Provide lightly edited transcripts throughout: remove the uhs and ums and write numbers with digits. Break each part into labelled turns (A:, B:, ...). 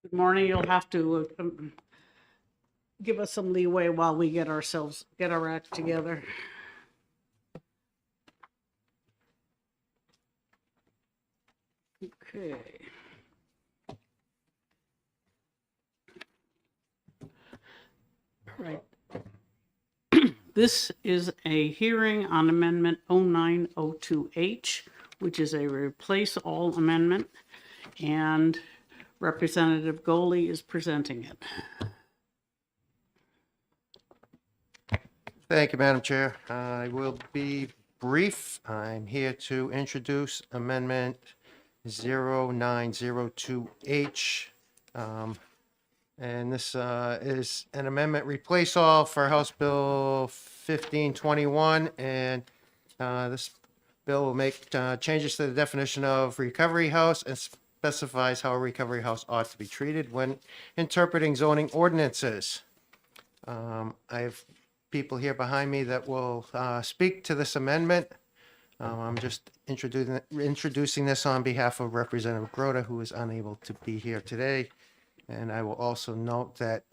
A: Good morning. You'll have to give us some leeway while we get our act together. Okay. All right. This is a hearing on Amendment 0902H, which is a replace all amendment, and Representative Goley is presenting it.
B: Thank you, Madam Chair. I will be brief. I'm here to introduce Amendment 0902H. And this is an amendment replace all for House Bill 1521. And this bill will make changes to the definition of recovery house and specifies how a recovery house ought to be treated when interpreting zoning ordinances. I have people here behind me that will speak to this amendment. I'm just introducing this on behalf of Representative Grota, who is unable to be here today. And I will also note that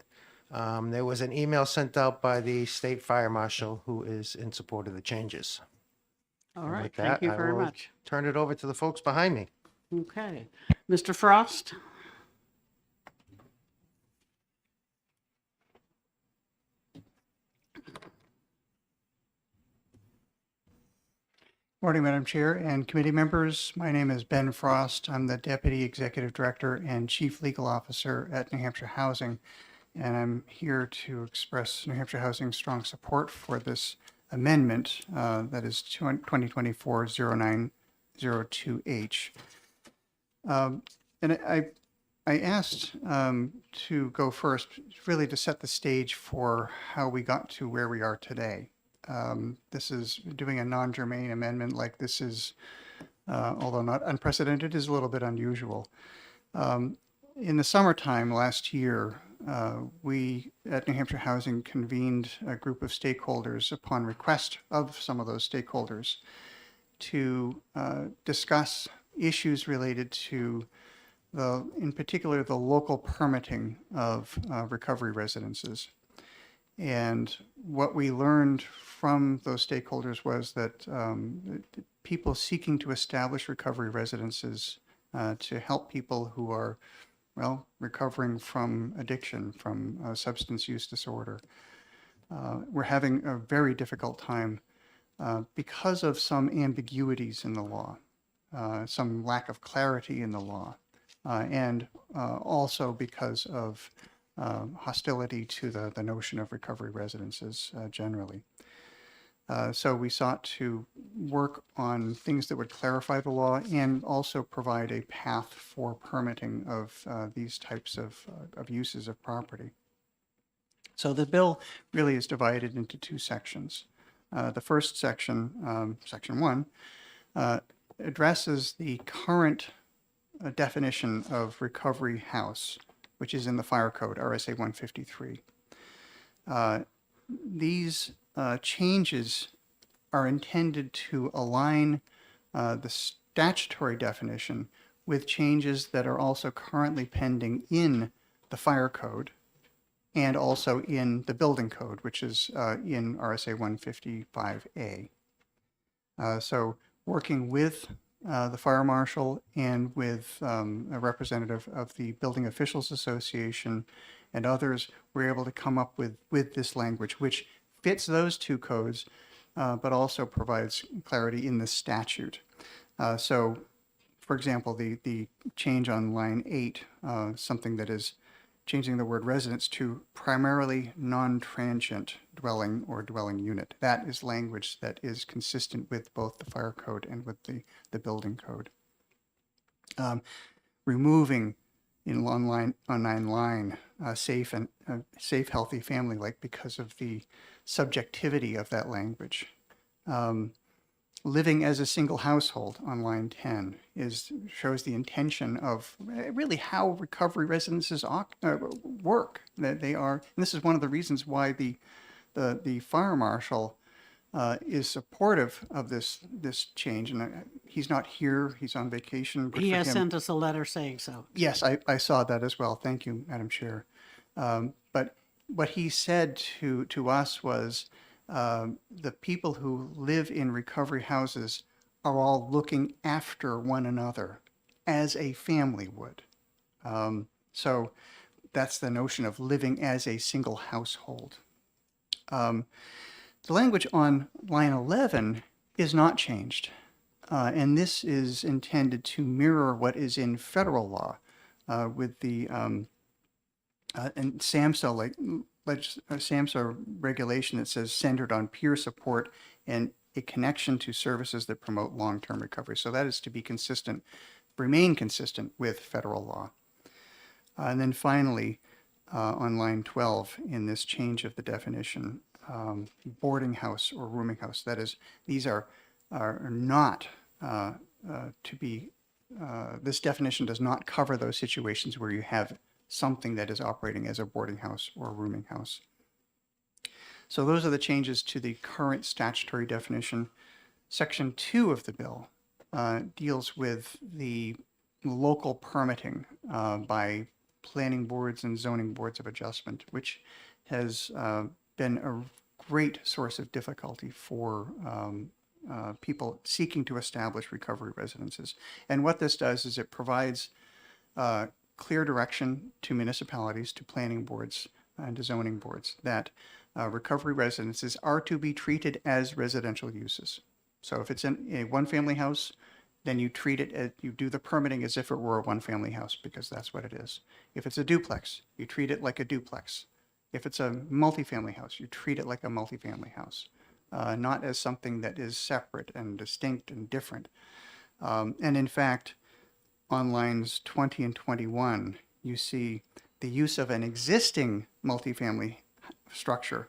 B: there was an email sent out by the state fire marshal who is in support of the changes.
A: All
B: And
A: right.
B: with
A: Thank
B: that,
A: you
B: I
A: very
B: will
A: much.
B: turn it over to the folks behind me.
A: Okay. Mr. Frost?
C: Morning, Madam Chair and committee members. My name is Ben Frost. I'm the Deputy Executive Director and Chief Legal Officer at New Hampshire Housing, and I'm here to express New Hampshire Housing's strong support for this amendment that is 2024-0902H. And I asked to go first, really to set the stage for how we got to where we are today. This is doing a non-germane amendment like this is, although not unprecedented, is a little bit unusual. In the summertime last year, we at New Hampshire Housing convened a group of stakeholders upon request of some of those stakeholders to discuss issues related to in particular, the local permitting of recovery residences. And what we learned from those stakeholders was that people seeking to establish recovery residences to help people who are, well, recovering from addiction, from substance use disorder, we're having a very difficult time because of some ambiguities in the law, some lack of clarity in the law, and also because of hostility to the notion of recovery residences generally. So we sought to work on things that would clarify the law and also provide a path for permitting of these types of uses of property. So the bill really is divided into two sections. The first section, section 1, addresses the current definition of recovery house, which is in the Fire Code, RSA 153. These changes are intended to align the statutory definition with changes that are also currently pending in the Fire Code and also in the Building Code, which is in RSA 155A. So working with the fire marshal and with a representative of the Building Officials Association and others, we're able to come up with this language, which fits those two codes, but also provides clarity in the statute. So, for example, the change on line 8, something that is changing the word residence to primarily non-transient dwelling or dwelling unit. That is language that is consistent with both the Fire Code and with the Building Code. Removing on 9 line safe, healthy family, like because of the subjectivity of that language. Living as a single household on line 10 shows the intention of really how recovery residences work. That they are, and this is one of the reasons why the fire marshal is supportive of this change. And he's not here; he's on vacation. But
A: He
C: for
A: has
C: him,
A: sent us a letter saying so.
C: yes, I saw that as well. Thank you, Madam Chair. But what he said to us was the people who live in recovery houses are all looking after one another as a family would. So that's the notion of living as a single household. The language on line 11 is not changed. And this is intended to mirror what is in federal law with the and SAMHSA SAMHSA regulation that says centered on peer support and a connection to services that promote long-term recovery. So that is to be consistent, remain consistent with federal law. And then finally, on line 12, in this change of the definition, boarding house or rooming house, that is, these are not to be, this definition does not cover those situations where you have something that is operating as a boarding house or a rooming house. So those are the changes to the current statutory definition. Section 2 of the bill deals with the local permitting by planning boards and zoning boards of adjustment, which has been a great source of difficulty for people seeking to establish recovery residences. And what this does is it provides clear direction to municipalities, to planning boards, and to zoning boards that recovery residences are to be treated as residential uses. So if it's in a one-family house, then you treat it as, you do the permitting as if it were a one-family house, because that's what it is. If it's a duplex, you treat it like a duplex. If it's a multifamily house, you treat it like a multifamily house, not as something that is separate and distinct and different. And in fact, on lines 20 and 21, you see the use of an existing multifamily structure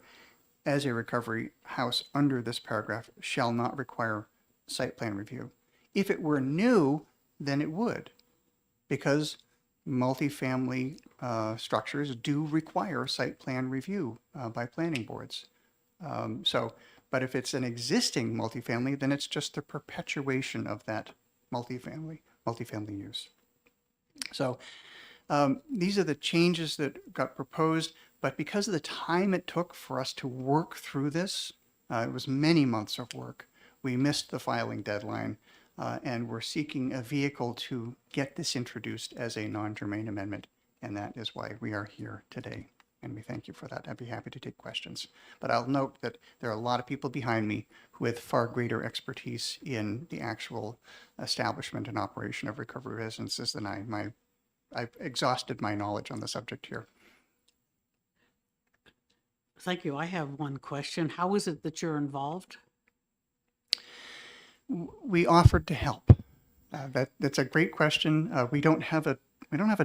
C: as a recovery house under this paragraph shall not require site plan review. If it were new, then it would, because multifamily structures do require site plan review by planning boards. But if it's an existing multifamily, then it's just the perpetuation of that multifamily use. So these are the changes that got proposed, but because of the time it took for us to work through this, it was many months of work, we missed the filing deadline, and we're seeking a vehicle to get this introduced as a non-germane amendment, and that is why we are here today. And we thank you for that. I'd be happy to take questions. But I'll note that there are a lot of people behind me with far greater expertise in the actual establishment and operation of recovery residences than I've exhausted my knowledge on the subject here.
A: Thank you. I have one question. How is it that you're involved?
C: We offered to help. That's a great question. We don't have a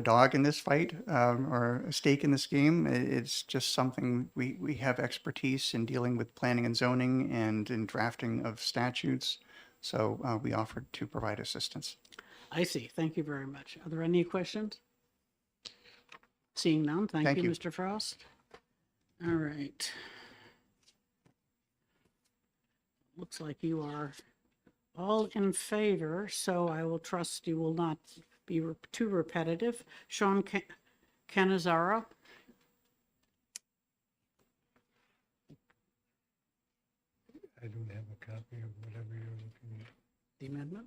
C: dog in this fight or a stake in this game. It's just something we have expertise in dealing with planning and zoning and in drafting of statutes. So we offered to provide assistance.
A: I see. Thank you very much. Are there any questions? Seeing none, thank
C: Thank
A: you,
C: you.
A: Mr. Frost. All right. Looks like you are all in favor, so I will trust you will not be too repetitive. Sean Canizaro.
D: I don't have a copy of whatever you're looking at.
A: The amendment.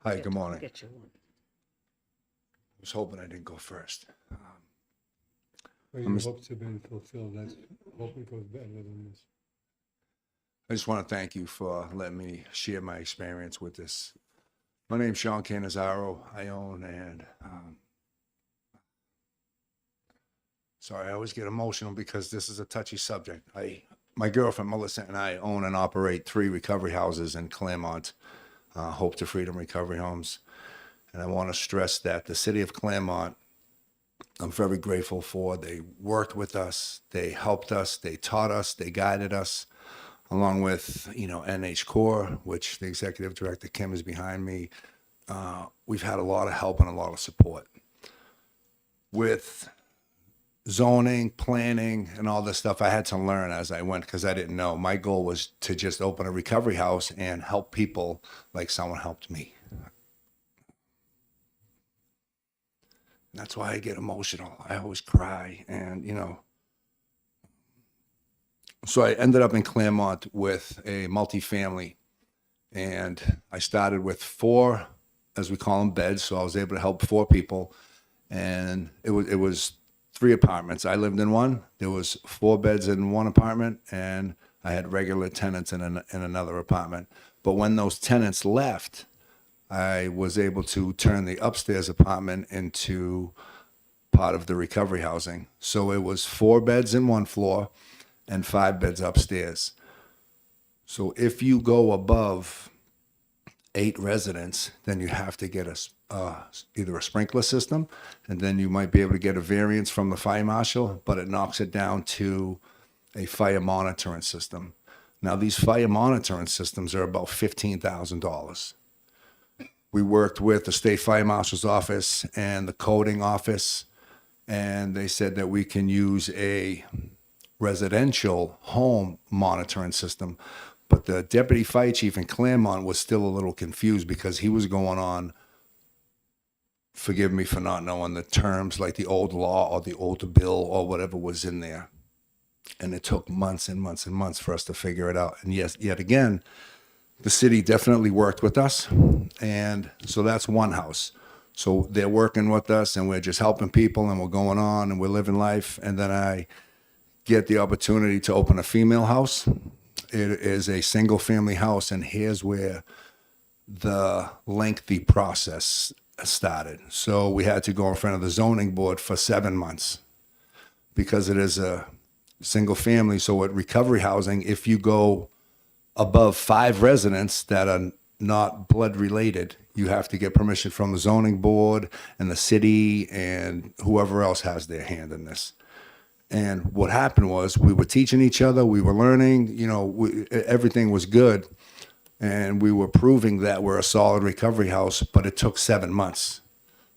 E: Hi, good morning. I
A: Get you one.
E: was hoping I didn't go first.
D: Well, your hopes have been fulfilled. Let's hope it goes better than this.
E: I just want to thank you for letting me share my experience with this. My name's Sean Canizaro. I own and sorry, I always get emotional because this is a touchy subject. My girlfriend Melissa and I own and operate 3 recovery houses in Claremont, Hope to Freedom Recovery Homes. And I want to stress that the city of Claremont, I'm very grateful for. They worked with us, they helped us, they taught us, they guided us, along with, NH Core, which the executive director, Kim, is behind me. We've had a lot of help and a lot of support. With zoning, planning, and all this stuff I had to learn as I went because I didn't know. My goal was to just open a recovery house and help people like someone helped me. That's why I get emotional. I always cry, and so I ended up in Claremont with a multifamily, and I started with 4, as we call them, beds. So I was able to help 4 people, and it was 3 apartments. I lived in one. There was 4 beds in one apartment, and I had regular tenants in another apartment. But when those tenants left, I was able to turn the upstairs apartment into part of the recovery housing. So it was 4 beds in one floor and 5 beds upstairs. So if you go above 8 residents, then you have to get either a sprinkler system, and then you might be able to get a variance from the fire marshal, but it knocks it down to a fire monitoring system. Now, these fire monitoring systems are about $15,000. We worked with the state fire marshal's office and the coding office, and they said that we can use a residential home monitoring system. But the deputy fire chief in Claremont was still a little confused because he was going on, forgive me for not knowing the terms, like the old law or the old bill or whatever was in there. And it took months and months and months for us to figure it out. And yes, yet again, the city definitely worked with us. And so that's one house. So they're working with us and we're just helping people and we're going on and we're living life. And then I get the opportunity to open a female house. It is a single family house. And here's where the lengthy process started. So we had to go in front of the zoning board for 7 months because it is a single family. So at recovery housing, if you go above 5 residents that are not blood related, you have to get permission from the zoning board and the city and whoever else has their hand in this. And what happened was we were teaching each other, we were learning, everything was good. And we were proving that we're a solid recovery house, but it took 7 months.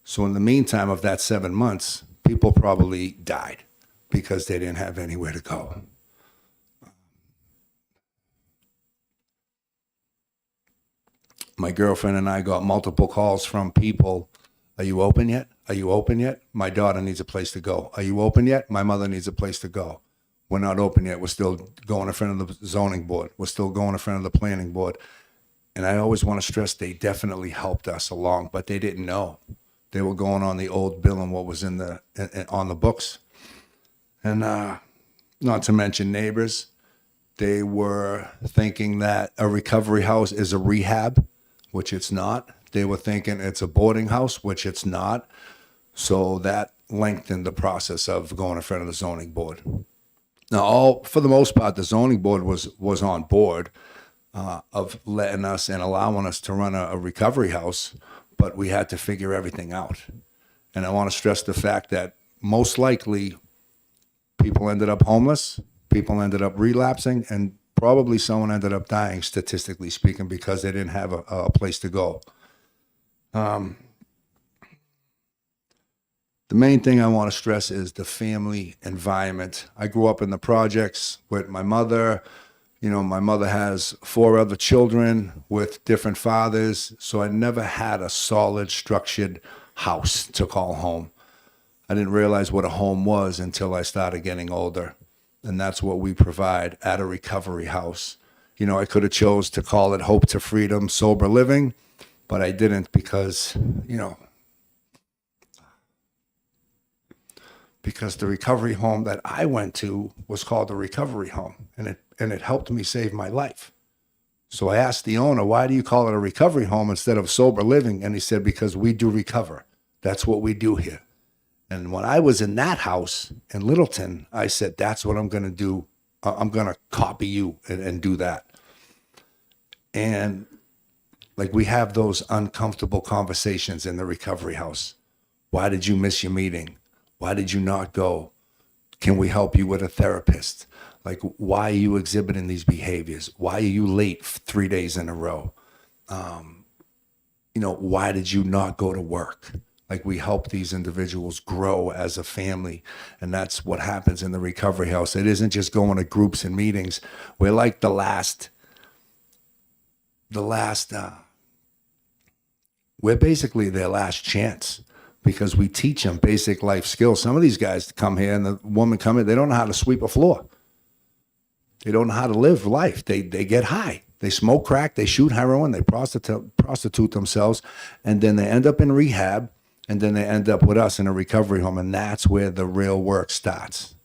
E: So in the meantime of that 7 months, people probably died because they didn't have anywhere to go. My girlfriend and I got multiple calls from people. Are you open yet? Are you open yet? My daughter needs a place to go. Are you open yet? My mother needs a place to go. We're not open yet. We're still going in front of the zoning board. We're still going in front of the planning board. And I always want to stress they definitely helped us along, but they didn't know. They were going on the old bill and what was on the books. And not to mention neighbors. They were thinking that a recovery house is a rehab, which it's not. They were thinking it's a boarding house, which it's not. So that lengthened the process of going in front of the zoning board. Now, for the most part, the zoning board was on board of letting us and allowing us to run a recovery house, but we had to figure everything out. And I want to stress the fact that most likely people ended up homeless, people ended up relapsing, and probably someone ended up dying, statistically speaking, because they didn't have a place to go. The main thing I want to stress is the family environment. I grew up in the projects with my mother. My mother has 4 other children with different fathers, so I never had a solid, structured house to call home. I didn't realize what a home was until I started getting older, and that's what we provide at a recovery house. I could have chose to call it Hope to Freedom Sober Living, but I didn't because the recovery home that I went to was called the recovery home, and it helped me save my life. So I asked the owner, why do you call it a recovery home instead of sober living? And he said, because we do recover. That's what we do here. And when I was in that house in Littleton, I said, that's what I'm going to do. I'm going to copy you and do that. And we have those uncomfortable conversations in the recovery house. Why did you miss your meeting? Why did you not go? Can we help you with a therapist? Why are you exhibiting these behaviors? Why are you late 3 days in a row? Why did you not go to work? Like, we help these individuals grow as a family. And that's what happens in the recovery house. It isn't just going to groups and meetings. We're like we're basically their last chance, because we teach them basic life skills. Some of these guys come here, and the woman come in, they don't know how to sweep a floor. They don't know how to live life. They get high. They smoke crack. They shoot heroin. They prostitute themselves, and then they end up in rehab, and then they end up with us in a recovery home, and that's where the real work starts.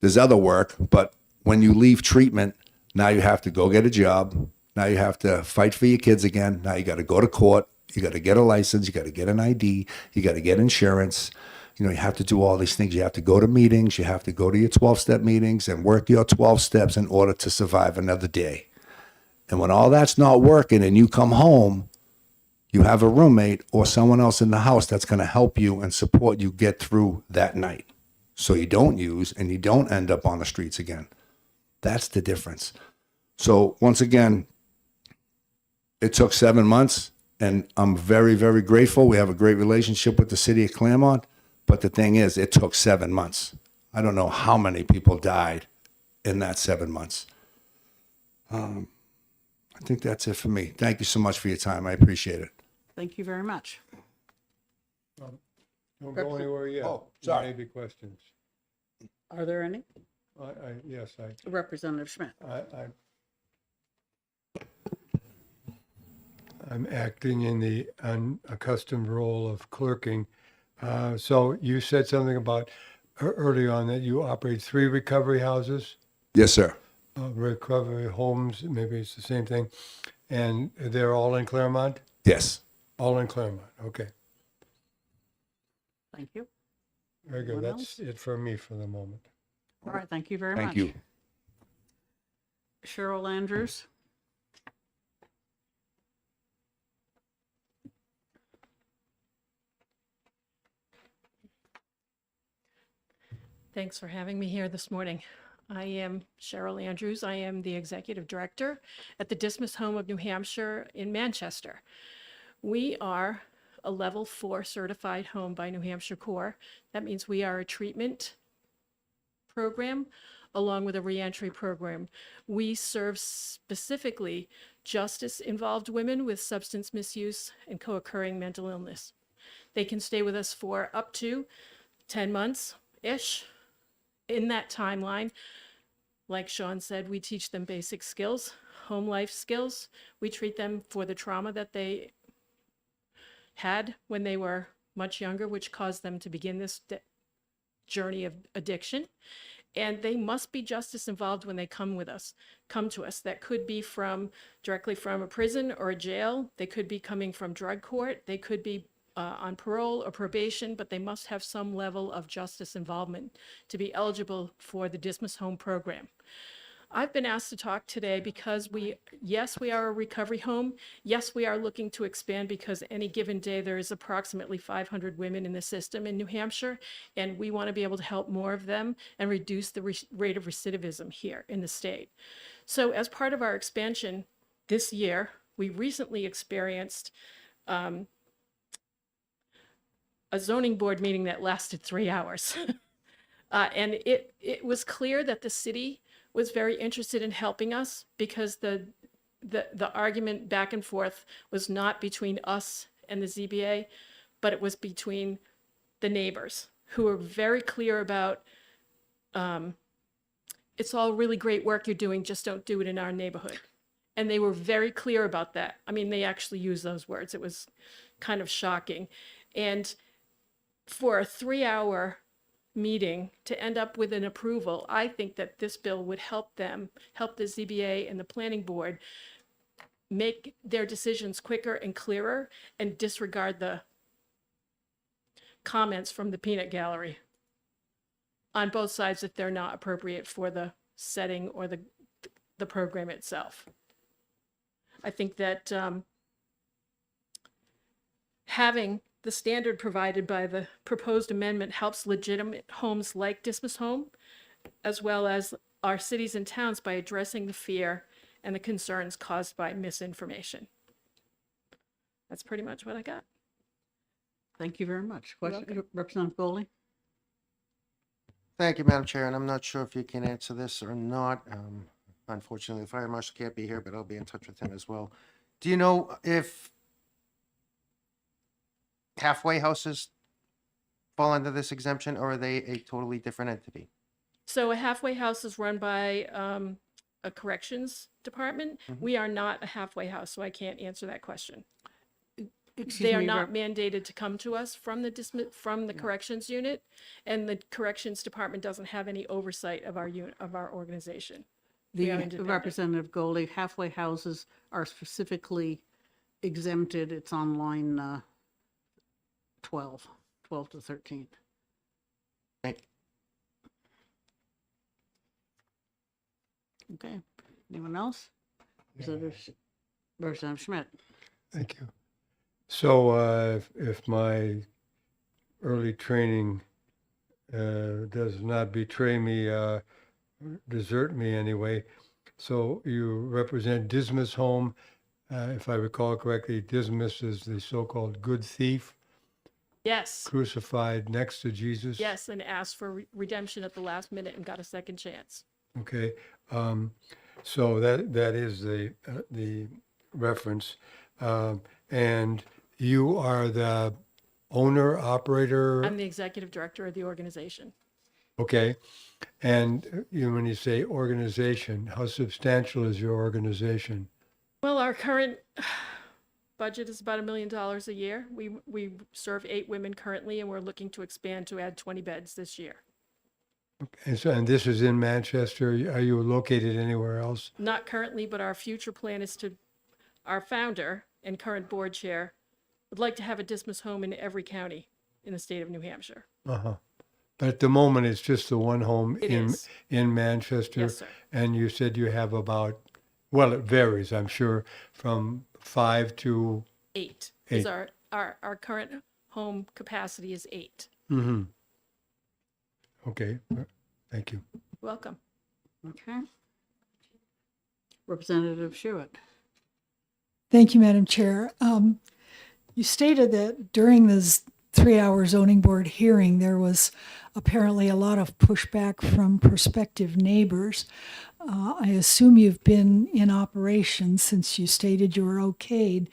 E: There's other work, but when you leave treatment, now you have to go get a job. Now you have to fight for your kids again. Now you got to go to court. You got to get a license. You got to get an ID. You got to get insurance. You have to do all these things. You have to go to meetings. You have to go to your 12-step meetings and work your 12 steps in order to survive another day. And when all that's not working and you come home, you have a roommate or someone else in the house that's going to help you and support you get through that night, so you don't use and you don't end up on the streets again. That's the difference. So once again, it took 7 months, and I'm very, very grateful. We have a great relationship with the city of Claremont, but the thing is, it took 7 months. I don't know how many people died in that 7 months. I think that's it for me. Thank you so much for your time. I appreciate it.
A: Thank you very much.
D: Don't go anywhere yet.
E: Oh,
D: There
E: sorry.
D: may be questions.
A: Are there any?
D: Yes,
A: Representative Schmidt.
D: I'm acting in the unaccustomed role of clerking. So you said something about early on that you operate 3 recovery houses,
E: Yes, sir.
D: recovery homes, maybe it's the same thing, and they're all in Claremont?
E: Yes.
D: All in Claremont, okay.
A: Thank you.
D: Very good.
A: Anyone
D: That's it for me for the moment.
A: All right, thank you very much.
E: Thank you.
A: Cheryl Andrews.
F: Thanks for having me here this morning. I am Cheryl Andrews. I am the Executive Director at the Dismas Home of New Hampshire in Manchester. We are a Level 4 certified home by New Hampshire Corps. That means we are a treatment program along with a reentry program. We serve specifically justice-involved women with substance misuse and co-occurring mental illness. They can stay with us for up to 10 months-ish. In that timeline, like Sean said, we teach them basic skills, home life skills. We treat them for the trauma that they had when they were much younger, which caused them to begin this journey of addiction. And they must be justice involved when they come to us. That could be directly from a prison or a jail. They could be coming from drug court. They could be on parole or probation, but they must have some level of justice involvement to be eligible for the Dismas Home program. I've been asked to talk today because yes, we are a recovery home. Yes, we are looking to expand because any given day there is approximately 500 women in the system in New Hampshire, and we want to be able to help more of them and reduce the rate of recidivism here in the state. So as part of our expansion this year, we recently experienced a zoning board meeting that lasted 3 hours. And it was clear that the city was very interested in helping us because the argument back and forth was not between us and the ZBA, but it was between the neighbors who were very clear about, it's all really great work you're doing, just don't do it in our neighborhood. And they were very clear about that. I mean, they actually used those words. It was kind of shocking. And for a 3-hour meeting to end up with an approval, I think that this bill would help the ZBA and the planning board make their decisions quicker and clearer and disregard the comments from the peanut gallery on both sides if they're not appropriate for the setting or the program itself. I think that having the standard provided by the proposed amendment helps legitimate homes like Dismas Home, as well as our cities and towns by addressing the fear and the concerns caused by misinformation. That's pretty much what I got.
A: Thank you very much.
F: You're
A: Question,
F: welcome.
A: Representative Goley?
B: Thank you, Madam Chair, and I'm not sure if you can answer this or not. Unfortunately, the fire marshal can't be here, but I'll be in touch with him as well. Do you know if halfway houses fall under this exemption, or are they a totally different entity?
F: So a halfway house is run by a corrections department. We are not a halfway house, so I can't answer that question.
A: Excuse
F: They are
A: me,
F: not mandated to come to us from the corrections unit, and the corrections department doesn't have any oversight of our organization. We are
A: The
F: independent.
A: Representative Goldie, halfway houses are specifically exempted. It's on line 12 to 13.
B: Thank you.
A: Okay. Anyone else? Representative Schmidt?
D: Thank you. So if my early training does not betray me, desert me anyway, so you represent Dismas Home. If I recall correctly, Dismas is the so-called good thief
F: Yes,
D: crucified next to Jesus.
F: yes, and asked for redemption at the last minute and got a second chance.
D: Okay. So that is the reference. And you are the owner, operator.
F: I'm the executive director of the organization.
D: Okay. And when you say organization, how substantial is your organization?
F: Well, our current budget is about $1 million a year. We serve 8 women currently, and we're looking to expand to add 20 beds this year.
D: And this is in Manchester. Are you located anywhere else?
F: Not currently, but our future plan is our founder and current board chair would like to have a Dismas home in every county in the state of New Hampshire.
D: Uh-huh. But at the moment, it's just the one home
F: It is.
D: in Manchester.
F: Yes, sir.
D: And you said you have about, well, it varies, I'm sure, from 5 to
F: 8 is
D: 8.
F: our current home capacity is 8.
D: Mm-hmm. Okay. Thank you.
F: Welcome.
A: Okay. Representative Schuett?
G: Thank you, Madam Chair. You stated that during this 3-hour zoning board hearing, there was apparently a lot of pushback from prospective neighbors. I assume you've been in operation since you stated you were okayed.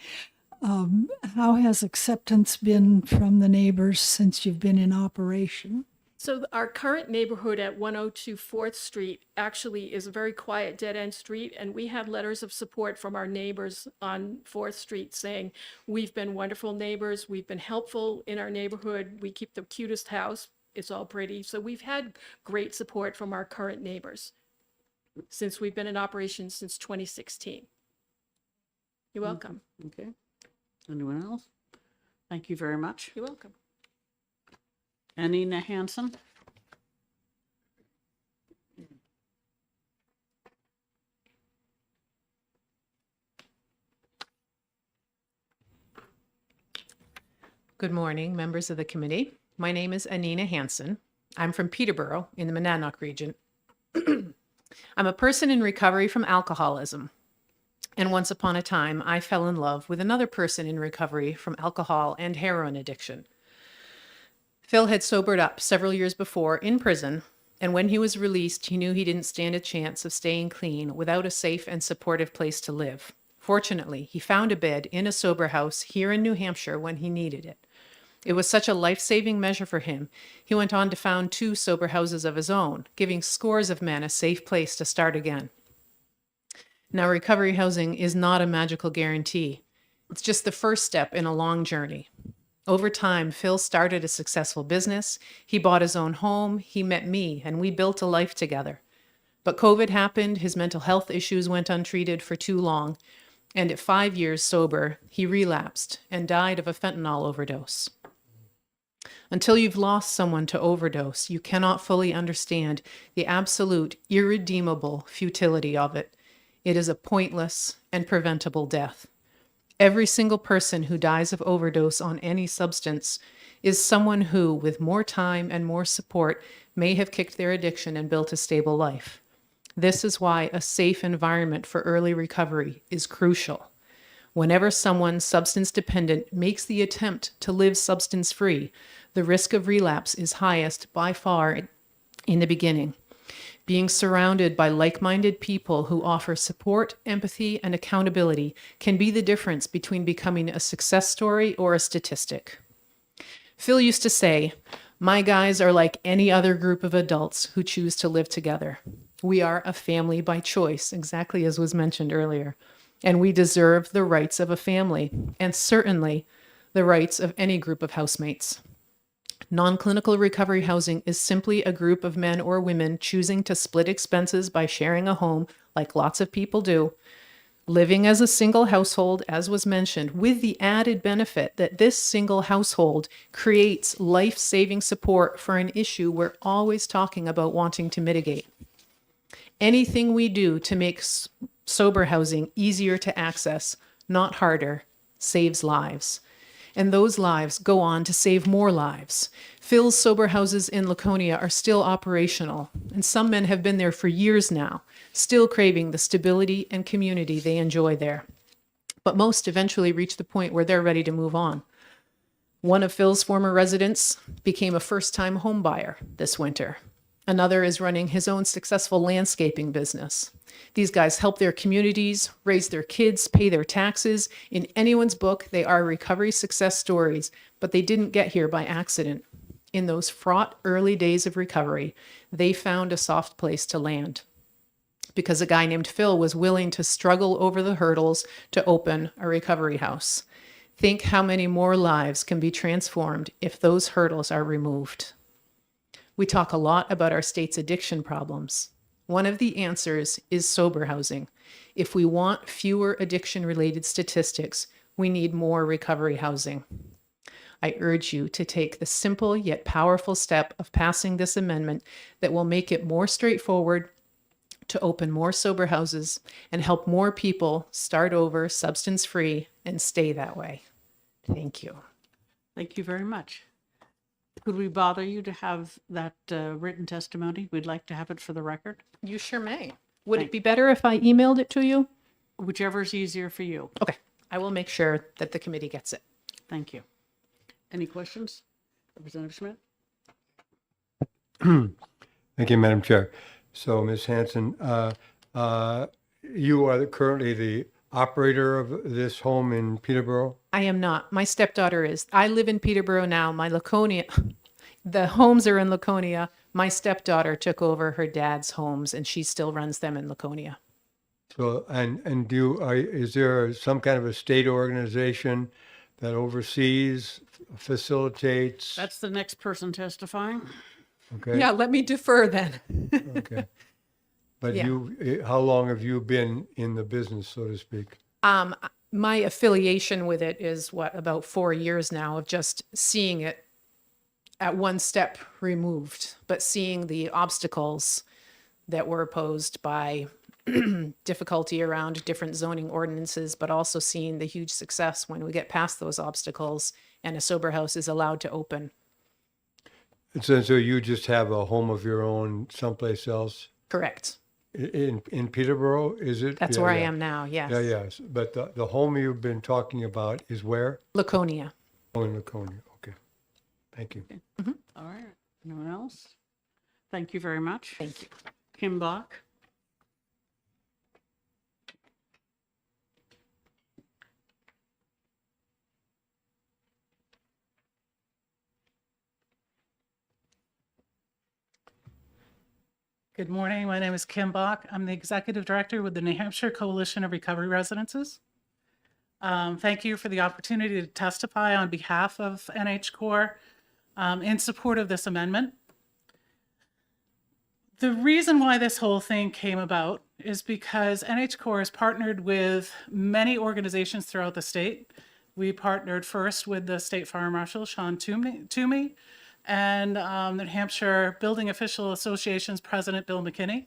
G: How has acceptance been from the neighbors since you've been in operation?
F: So our current neighborhood at 102 4th Street actually is a very quiet dead-end street, and we had letters of support from our neighbors on 4th Street saying, we've been wonderful neighbors, we've been helpful in our neighborhood, we keep the cutest house, it's all pretty. So we've had great support from our current neighbors since we've been in operation since 2016. You're welcome.
A: Okay. Anyone else? Thank you very much.
F: You're welcome.
A: Anina Hansen?
H: Good morning, members of the committee. My name is Anina Hansen. I'm from Peterborough in the Monadnock region. I'm a person in recovery from alcoholism. And once upon a time, I fell in love with another person in recovery from alcohol and heroin addiction. Phil had sobered up several years before in prison, and when he was released, he knew he didn't stand a chance of staying clean without a safe and supportive place to live. Fortunately, he found a bed in a sober house here in New Hampshire when he needed it. It was such a life-saving measure for him, he went on to found 2 sober houses of his own, giving scores of men a safe place to start again. Now, recovery housing is not a magical guarantee. It's just the first step in a long journey. Over time, Phil started a successful business. He bought his own home. He met me, and we built a life together. But COVID happened. His mental health issues went untreated for too long. And at 5 years sober, he relapsed and died of a fentanyl overdose. Until you've lost someone to overdose, you cannot fully understand the absolute, irredeemable futility of it. It is a pointless and preventable death. Every single person who dies of overdose on any substance is someone who, with more time and more support, may have kicked their addiction and built a stable life. This is why a safe environment for early recovery is crucial. Whenever someone substance dependent makes the attempt to live substance free, the risk of relapse is highest by far in the beginning. Being surrounded by like-minded people who offer support, empathy, and accountability can be the difference between becoming a success story or a statistic. Phil used to say, "My guys are like any other group of adults who choose to live together. We are a family by choice," exactly as was mentioned earlier, "and we deserve the rights of a family, and certainly the rights of any group of housemates." Non-clinical recovery housing is simply a group of men or women choosing to split expenses by sharing a home, like lots of people do, living as a single household, as was mentioned, with the added benefit that this single household creates life-saving support for an issue we're always talking about wanting to mitigate. Anything we do to make sober housing easier to access, not harder, saves lives. And those lives go on to save more lives. Phil's sober houses in Laconia are still operational, and some men have been there for years now, still craving the stability and community they enjoy there. But most eventually reach the point where they're ready to move on. One of Phil's former residents became a first-time home buyer this winter. Another is running his own successful landscaping business. These guys help their communities, raise their kids, pay their taxes. In anyone's book, they are recovery success stories, but they didn't get here by accident. In those fraught early days of recovery, they found a soft place to land because a guy named Phil was willing to struggle over the hurdles to open a recovery house. Think how many more lives can be transformed if those hurdles are removed. We talk a lot about our state's addiction problems. One of the answers is sober housing. If we want fewer addiction-related statistics, we need more recovery housing. I urge you to take the simple yet powerful step of passing this amendment that will make it more straightforward to open more sober houses and help more people start over substance-free and stay that way. Thank you.
A: Thank you very much. Could we bother you to have that written testimony? We'd like to have it for the record,
H: You sure may. Would it be better if I emailed it to you?
A: whichever is easier for you.
H: Okay, I will make sure that the committee gets it.
A: Thank you. Any questions? Representative Schmidt?
D: Thank you, Madam Chair. So, Ms. Hanson, you are currently the operator of this home in Peterborough?
H: I am not. My stepdaughter is. I live in Peterborough now. My Laconia, the homes are in Laconia. My stepdaughter took over her dad's homes and she still runs them in Laconia.
D: So, and is there some kind of a state organization that oversees, facilitates?
A: That's the next person testifying.
D: Okay.
H: Yeah, let me defer then.
D: Okay. But
H: Yeah.
D: how long have you been in the business, so to speak?
H: My affiliation with it is about 4 years now of just seeing it at one step removed, but seeing the obstacles that were posed by difficulty around different zoning ordinances, but also seeing the huge success when we get past those obstacles and a sober house is allowed to open.
D: So you just have a home of your own someplace else?
H: Correct.
D: In Peterborough, is it?
H: That's
D: Yeah,
H: where I
D: yeah.
H: am now, yes.
D: Yeah, yes. But the home you've been talking about is where?
H: Laconia.
D: Oh, in Laconia. Okay. Thank you.
A: All right. Anyone else? Thank you very much.
H: Thank you.
A: Kim Bach?
I: Good morning. My name is Kim Bach. I'm the Executive Director with the New Hampshire Coalition of Recovery Residences. Thank you for the opportunity to testify on behalf of NH Core in support of this amendment. The reason why this whole thing came about is because NH Core has partnered with many organizations throughout the state. We partnered first with the State Fire Marshal, Sean Toomey, and New Hampshire Building Official Association's President, Bill McKinney.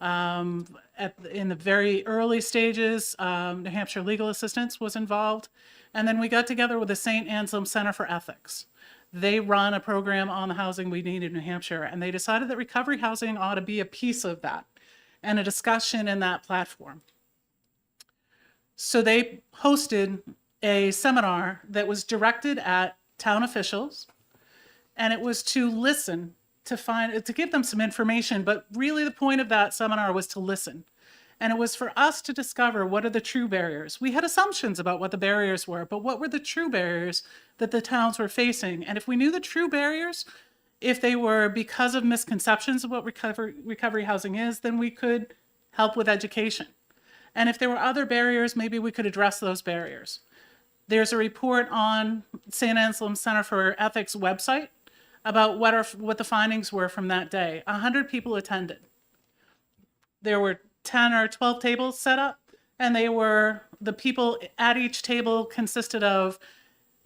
I: In the very early stages, New Hampshire Legal Assistance was involved. And then we got together with the St. Anselm Center for Ethics. They run a program on the housing we need in New Hampshire, and they decided that recovery housing ought to be a piece of that and a discussion in that platform. So they hosted a seminar that was directed at town officials, and it was to listen, to give them some information, but really the point of that seminar was to listen. And it was for us to discover what are the true barriers. We had assumptions about what the barriers were, but what were the true barriers that the towns were facing? And if we knew the true barriers, if they were because of misconceptions of what recovery housing is, then we could help with education. And if there were other barriers, maybe we could address those barriers. There's a report on St. Anselm Center for Ethics website about what the findings were from that day. 100 people attended. There were 10 or 12 tables set up, and the people at each table consisted of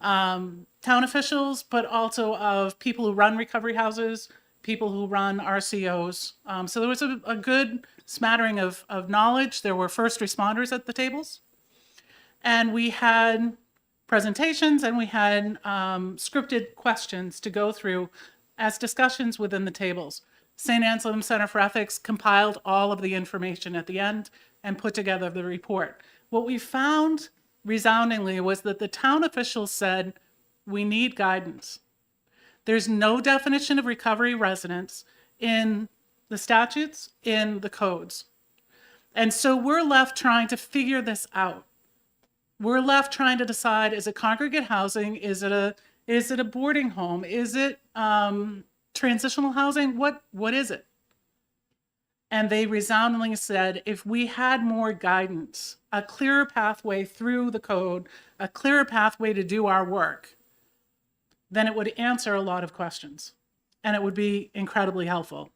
I: town officials, but also of people who run recovery houses, people who run RCOs. So there was a good smattering of knowledge. There were first responders at the tables. And we had presentations, and we had scripted questions to go through as discussions within the tables. St. Anselm Center for Ethics compiled all of the information at the end and put together the report. What we found resoundingly was that the town officials said, we need guidance. There's no definition of recovery residence in the statutes, in the codes. And so we're left trying to figure this out. We're left trying to decide, is it congregate housing? Is it a boarding home? Is it transitional housing? What is it? And they resoundingly said, if we had more guidance, a clearer pathway through the code, a clearer pathway to do our work, then it would answer a lot of questions, and it would be incredibly helpful.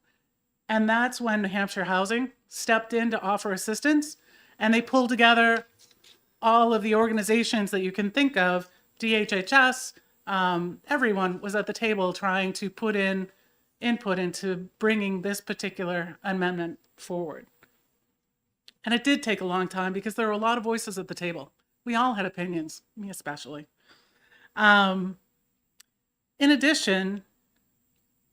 I: And that's when New Hampshire Housing stepped in to offer assistance, and they pulled together all of the organizations that you can think of, DHHS, everyone was at the table trying to put in input into bringing this particular amendment forward. And it did take a long time because there were a lot of voices at the table. We all had opinions, me especially. In addition,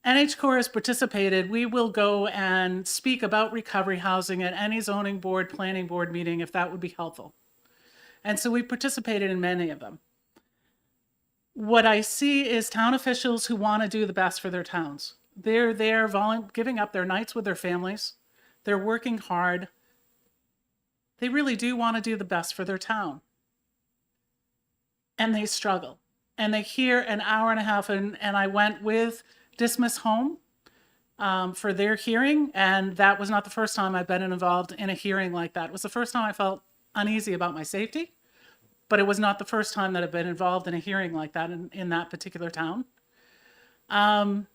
I: NHCOR has participated. We will go and speak about recovery housing at any zoning board, planning board meeting, if that would be helpful. And so we participated in many of them. What I see is town officials who want to do the best for their towns. They're there giving up their nights with their families. They're working hard. They really do want to do the best for their town. And they struggle. And they hear an hour and a half, and I went with Dismiss Home for their hearing, and that was not the first time I've been involved in a hearing like that. It was the first time I felt uneasy about my safety, but it was not the first time that I've been involved in a hearing like that in that particular town. Town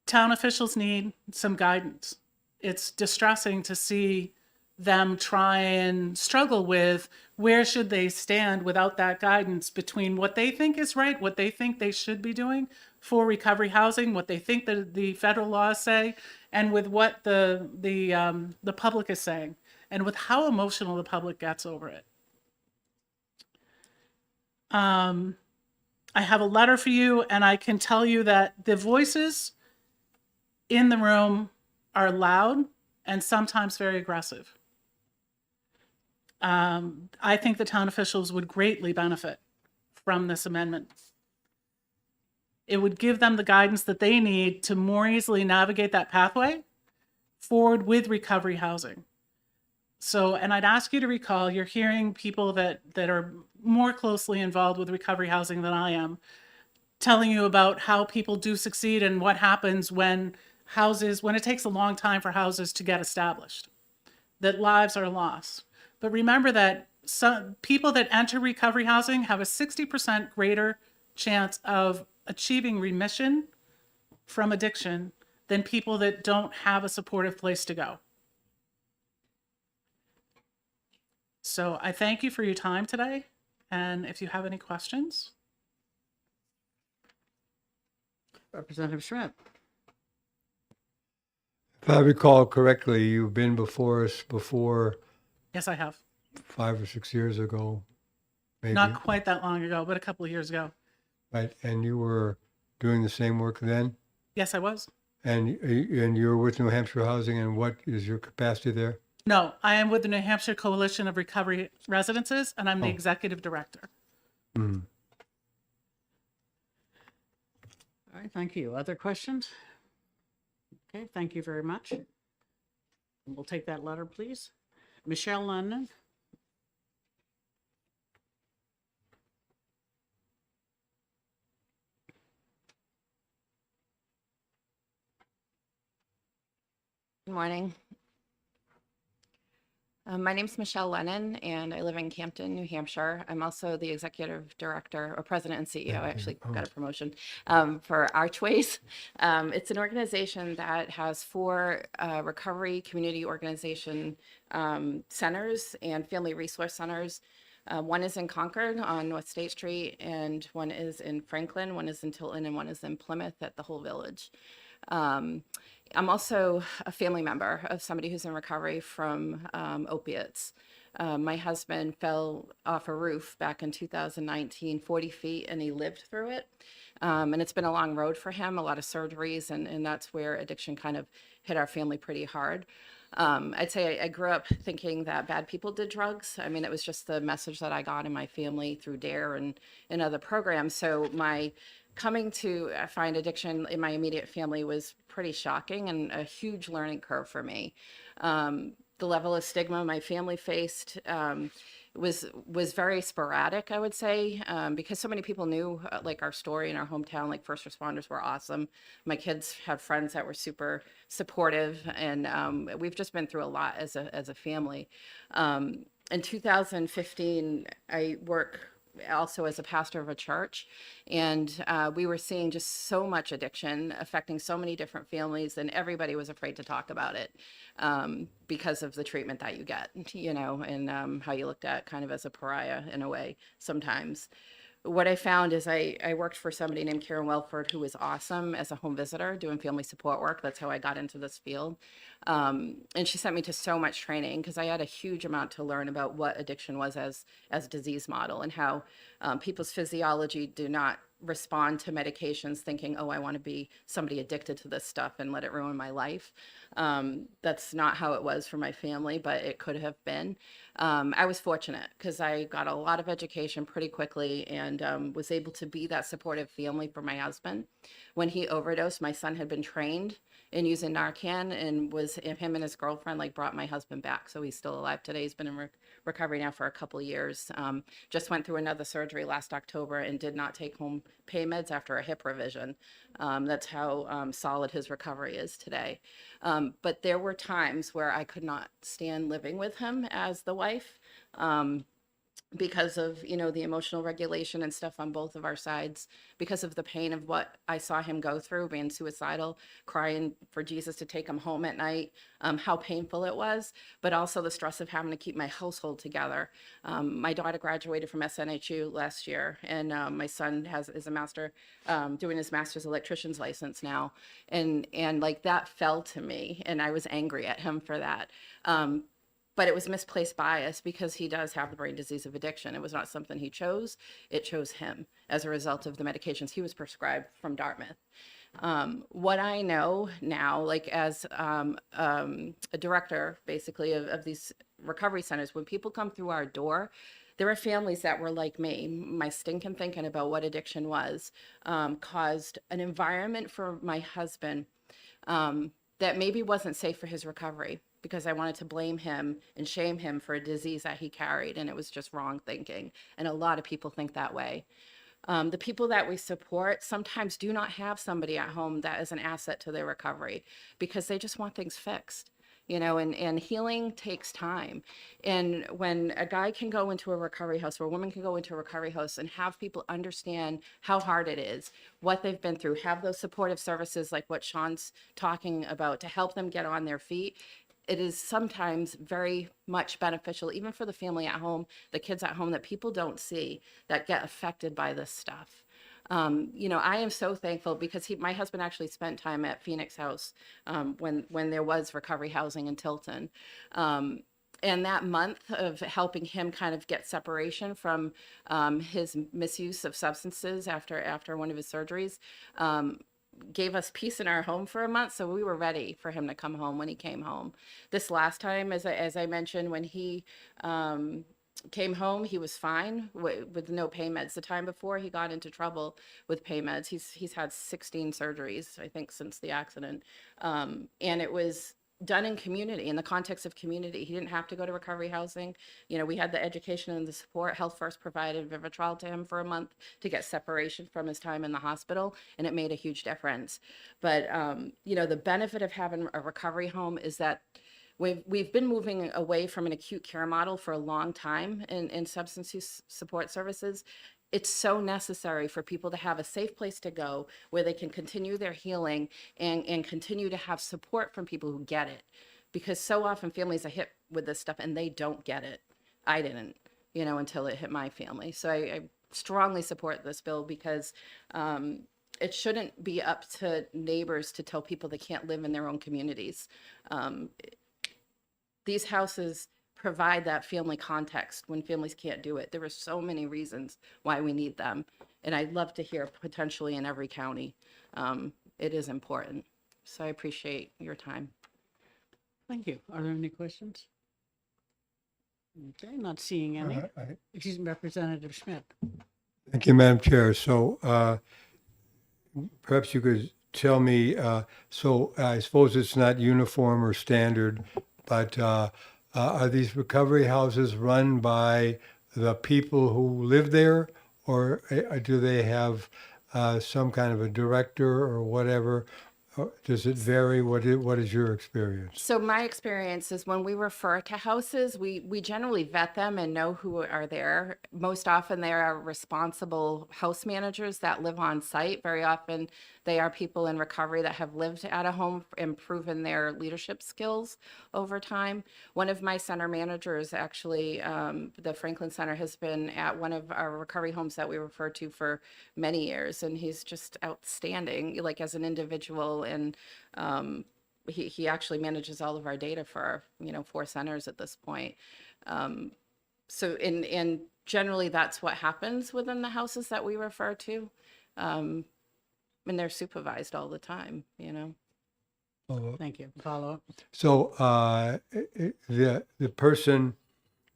I: officials need some guidance. It's distressing to see them try and struggle with where should they stand without that guidance between what they think is right, what they think they should be doing for recovery housing, what they think that the federal laws say, and with what the public is saying, and with how emotional the public gets over it. I have a letter for you, and I can tell you that the voices in the room are loud and sometimes very aggressive. I think the town officials would greatly benefit from this amendment. It would give them the guidance that they need to more easily navigate that pathway forward with recovery housing. So, and I'd ask you to recall, you're hearing people that are more closely involved with recovery housing than I am, telling you about how people do succeed and what happens when it takes a long time for houses to get established, that lives are lost. But remember that some people that enter recovery housing have a 60% greater chance of achieving remission from addiction than people that don't have a supportive place to go. So I thank you for your time today. And if you have any questions.
A: Representative Schmidt.
D: If I recall correctly, you've been before us before
I: Yes, I have.
D: 5 or 6 years ago, maybe.
I: Not quite that long ago, but a couple of years ago.
D: Right, and you were doing the same work then?
I: Yes, I was.
D: And you're with New Hampshire Housing, and what is your capacity there?
I: No, I am with the New Hampshire Coalition of Recovery Residences, and I'm the
D: Oh.
I: executive director.
D: Mm.
A: All right, thank you. Other questions? Okay, thank you very much. We'll take that letter, please. Michelle Lennon.
J: Good morning. My name's Michelle Lennon, and I live in Campton, New Hampshire. I'm also the executive director or president and CEO. I actually got a promotion for Archways. It's an organization that has 4 recovery community organization centers and family resource centers. One is in Concord on North State Street, and one is in Franklin, one is in Tilton, and one is in Plymouth at the Whole Village. I'm also a family member of somebody who's in recovery from opiates. My husband fell off a roof back in 2019, 40 feet, and he lived through it. And it's been a long road for him, a lot of surgeries, and that's where addiction kind of hit our family pretty hard. I'd say I grew up thinking that bad people did drugs. I mean, it was just the message that I got in my family through DARE and other programs. So my coming to find addiction in my immediate family was pretty shocking and a huge learning curve for me. The level of stigma my family faced was very sporadic, I would say, because so many people knew like our story in our hometown. Like first responders were awesome. My kids had friends that were super supportive, and we've just been through a lot as a family. In 2015, I work also as a pastor of a church, and we were seeing just so much addiction affecting so many different families, and everybody was afraid to talk about it because of the treatment that you get, you know, and how you looked at kind of as a pariah in a way sometimes. What I found is I worked for somebody named Karen Welford, who was awesome as a home visitor doing family support work. That's how I got into this field. And she sent me to so much training because I had a huge amount to learn about what addiction was as a disease model, and how people's physiology do not respond to medications thinking, oh, I want to be somebody addicted to this stuff and let it ruin my life. That's not how it was for my family, but it could have been. I was fortunate because I got a lot of education pretty quickly and was able to be that supportive family for my husband. When he overdosed, my son had been trained in using Narcan, and him and his girlfriend like brought my husband back. So he's still alive today. He's been in recovery now for a couple years. Just went through another surgery last October and did not take home pain meds after a hip revision. That's how solid his recovery is today. But there were times where I could not stand living with him as the wife. Because of, you know, the emotional regulation and stuff on both of our sides, because of the pain of what I saw him go through, being suicidal, crying for Jesus to take him home at night, how painful it was, but also the stress of having to keep my household together. My daughter graduated from SNHU last year, and my son is a master, doing his master's electrician's license now. And like that fell to me, and I was angry at him for that. But it was misplaced bias because he does have the brain disease of addiction. It was not something he chose. It chose him as a result of the medications he was prescribed from Dartmouth. What I know now, like as a director, basically, of these recovery centers, when people come through our door, there are families that were like me. My stinking thinking about what addiction was caused an environment for my husband that maybe wasn't safe for his recovery, because I wanted to blame him and shame him for a disease that he carried, and it was just wrong thinking. And a lot of people think that way. The people that we support sometimes do not have somebody at home that is an asset to their recovery because they just want things fixed. You know, and healing takes time. And when a guy can go into a recovery house or a woman can go into a recovery house and have people understand how hard it is, what they've been through, have those supportive services like what Sean's talking about to help them get on their feet, it is sometimes very much beneficial, even for the family at home, the kids at home that people don't see that get affected by this stuff. You know, I am so thankful because my husband actually spent time at Phoenix House when there was recovery housing in Tilton. And that month of helping him kind of get separation from his misuse of substances after one of his surgeries gave us peace in our home for a month, so we were ready for him to come home when he came home. This last time, as I mentioned, when he came home, he was fine with no pain meds. The time before, he got into trouble with pain meds. He's had 16 surgeries, I think, since the accident, and it was done in community, in the context of community. He didn't have to go to recovery housing. You know, we had the education and the support. Health First provided Vivitrol to him for a month to get separation from his time in the hospital, and it made a huge difference. But you know, the benefit of having a recovery home is that we've been moving away from an acute care model for a long time in substance use support services. It's so necessary for people to have a safe place to go where they can continue their healing and continue to have support from people who get it. Because so often families are hit with this stuff and they don't get it. I didn't, you know, until it hit my family. So I strongly support this bill because it shouldn't be up to neighbors to tell people they can't live in their own communities. These houses provide that family context when families can't do it. There are so many reasons why we need them. And I'd love to hear potentially in every county. It is important. So I appreciate your time.
A: Thank you. Are there any questions? Okay, not seeing any. Excuse me, Representative Schmidt.
D: Thank you, Madam Chair. So perhaps you could tell me, so I suppose it's not uniform or standard, but are these recovery houses run by the people who live there, or do they have some kind of a director or whatever? Does it vary? What is your experience?
J: So my experience is when we refer to houses, we generally vet them and know who are there. Most often they are responsible house managers that live on site. Very often they are people in recovery that have lived at a home and proven their leadership skills over time. One of my center managers, actually, the Franklin Center, has been at one of our recovery homes that we refer to for many years, and he's just outstanding, like as an individual. And he actually manages all of our data for, you know, 4 centers at this point. So and generally that's what happens within the houses that we refer to. And they're supervised all the time, you know.
A: Thank you. Follow up.
D: So the person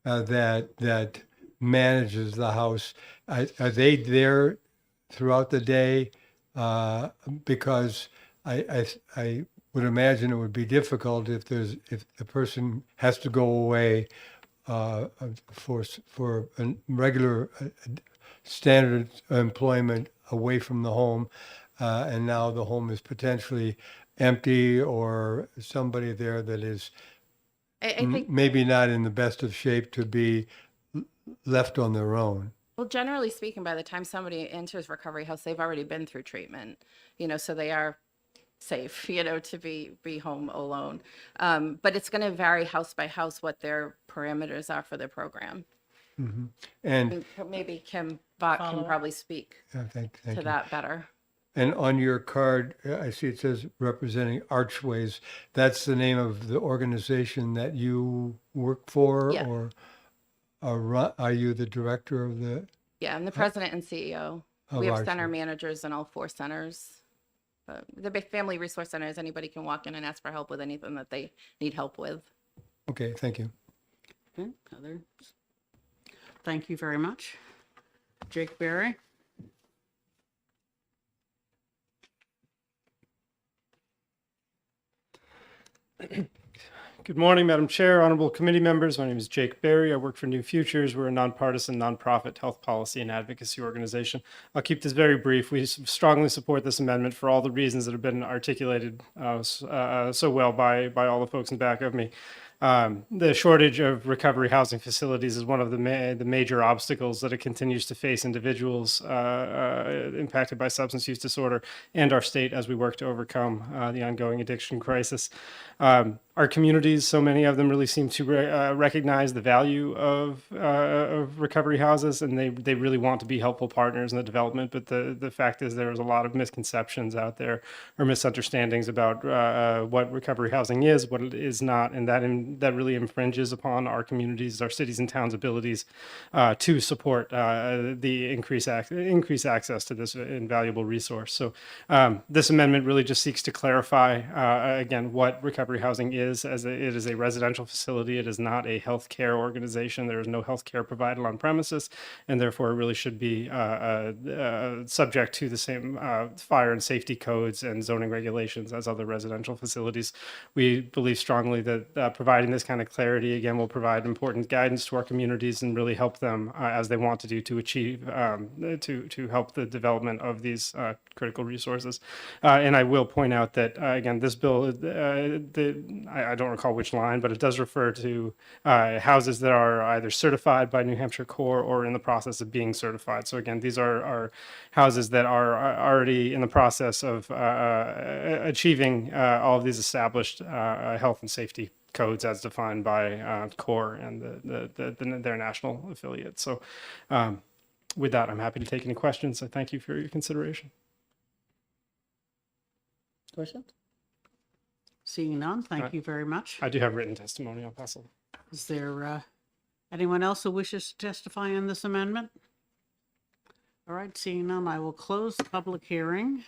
D: that manages the house, are they there throughout the day? Because I would imagine it would be difficult if the person has to go away for a regular standard employment away from the home, and now the home is potentially empty, or somebody there that is
J: I think
D: maybe not in the best of shape to be left on their own.
J: Well, generally speaking, by the time somebody enters recovery house, they've already been through treatment, you know, so they are safe, you know, to be home alone. But it's going to vary house by house what their parameters are for their program.
D: Mm-hmm. And
J: Maybe Kim Bach can
A: Follow-up.
J: probably speak
D: thank
J: to
D: you.
J: that better.
D: And on your card, I see it says representing Archways. That's the name of the organization that you work for,
J: Yeah.
D: or are you the director of the?
J: Yeah, I'm the president and CEO.
D: Of
J: We have
D: Archways.
J: center managers in all 4 centers. The big family resource centers, anybody can walk in and ask for help with anything that they need help with.
D: Okay, thank you.
A: Okay, others? Thank you very much. Jake Berry.
K: Good morning, Madam Chair, honorable committee members. My name is Jake Berry. I work for New Futures. We're a nonpartisan, nonprofit health policy and advocacy organization. I'll keep this very brief. We strongly support this amendment for all the reasons that have been articulated so well by all the folks in back of me. The shortage of recovery housing facilities is one of the major obstacles that it continues to face individuals impacted by substance use disorder and our state as we work to overcome the ongoing addiction crisis. Our communities, so many of them really seem to recognize the value of recovery houses, and they really want to be helpful partners in the development. But the fact is there is a lot of misconceptions out there or misunderstandings about what recovery housing is, what it is not, and that in and that really infringes upon our communities, our cities and towns' abilities to support the increased access to this invaluable resource. So this amendment really just seeks to clarify, again, what recovery housing is, as it is a residential facility. It is not a healthcare organization. There is no healthcare provided on premises, and therefore it really should be subject to the same fire and safety codes and zoning regulations as other residential facilities. We believe strongly that providing this kind of clarity, again, will provide important guidance to our communities and really help them as they want to do to achieve, to help the development of these critical resources. And I will point out that, again, this bill, I don't recall which line, but it does refer to houses that are either certified by New Hampshire Core or in the process of being certified. So again, these are houses that are already in the process of achieving all of these established health and safety codes as defined by Core and their national affiliate. So with that, I'm happy to take any questions. I thank you for your consideration.
A: Questions? Seeing none, thank you very much.
K: I do have written testimony. I'll pass it.
A: Is there anyone else who wishes to testify on this amendment? All right, seeing none, I will close the public hearing.